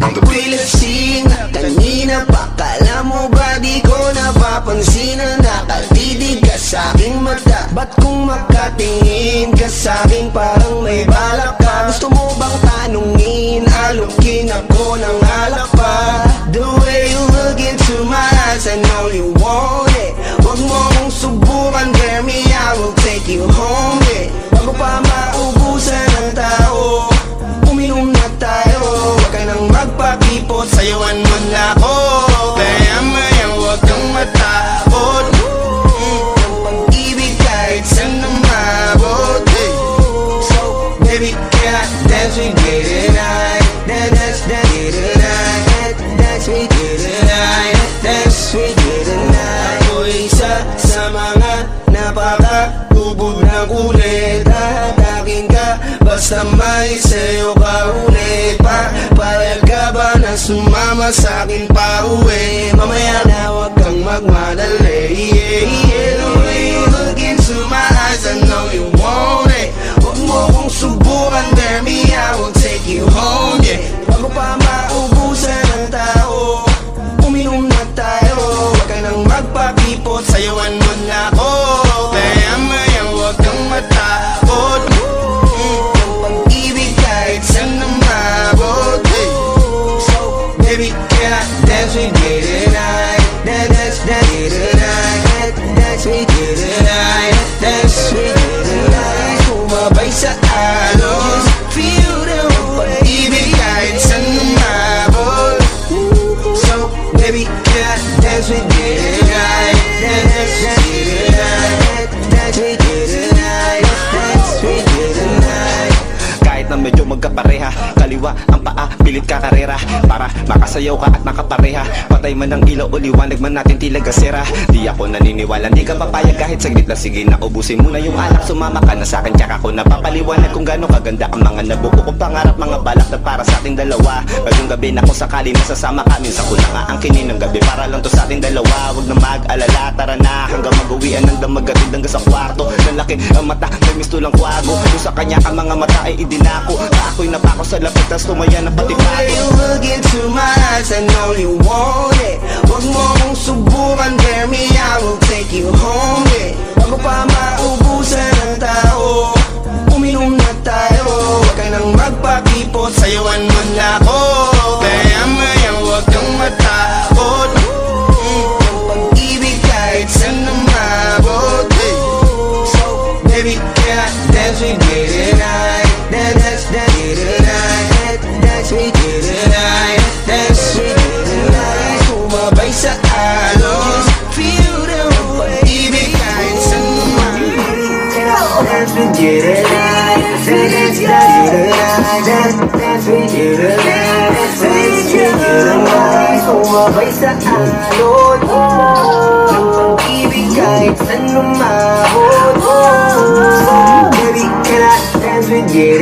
Ako'y lasing kanina pa, kala mo ba di ko napapansin na nakatitig ka sa'king mata? Ba't kung makatingin ka sa'king parang may balak ka? Gusto mo bang tanungin, alukin ako ng alak pa? The way you look into my eyes, I know you want it. Huwag mo kong subukan, dare me, I will take you home, yeah. Bago pa maubusan ng tao, uminom na tayo. Huwag ka nang magpakipot, sayawan mo na ako. Kaya maya huwag kang matakot. Ang pag-ibig kahit saan na mabot. So baby, can I dance with you tonight? Dance with you tonight. Dance with you tonight. Dance with you tonight. Ako isa sa mga napaka-ubod na kulit. Hatakin ka basta may sayo ka ulit. Payag ka ba na sumama sa'kin pa uwi? Mamaya na huwag kang magmadali. The way you look into my eyes, I know you want it. Huwag mo kong subukan, dare me, I will take you home, yeah. Bago pa maubusan ng tao, uminom na tayo. Huwag ka nang magpakipot, sayawan mo na ako. Kaya maya huwag kang matakot. Ang pag-ibig kahit saan na mabot. So baby, can I dance with you tonight? Dance with you tonight. Dance with you tonight. Dance with you tonight. Sumabay sa alon, feel the pag-ibig kahit saan na mabot. So baby, can I dance with you tonight? Dance with you tonight. Dance with you tonight. Dance with you tonight. Kahit na medyo magkapareha, kaliwa ang paa, pilit ka karera para makasayaw ka at nakapareha. Patay man ang ilaw o liwanag man natin tila gasera. Di ako naniniwala, di ka papayag kahit saglit na. Sige na, ubusin mo na yung alak, sumama ka na sa'kin. Tsaka ko napapaliwanag kung gano'ng kaganda ang mga nabuko kong pangarap. Mga balak na para sa ating dalawa. Ngayong gabi na kung sakali masasama ka, minsan ko na nga ang kinin ng gabi para lang to sa ating dalawa. Huwag na mag-alala, tara na hanggang mag-uwian ng damagatid hanggang sa kwarto. Lalaki ang mata, may misto lang kwago. Kung sa kanya ang mga mata ay idinako, na ako'y napako sa lapit, tas tumaya na pati The way pato. you look into my eyes, I know you want it. Huwag mo kong subukan, dare me, I will take you home, yeah. Bago pa maubusan ng tao, uminom na tayo. Huwag ka nang magpakipot, sayawan mo na ako. Kaya maya huwag kang matakot. Ang pag-ibig kahit saan na mabot. So baby, can I dance with you tonight? Dance with you tonight. Dance with you tonight. Dance with you tonight. Sumabay sa alon, feel the pag-ibig kahit saan na mabot. Dance with you tonight. Dance with you tonight. Dance with you tonight. Dance with you tonight. Sumabay sa alon ng pag-ibig kahit saan na mabot. Baby, can I dance with you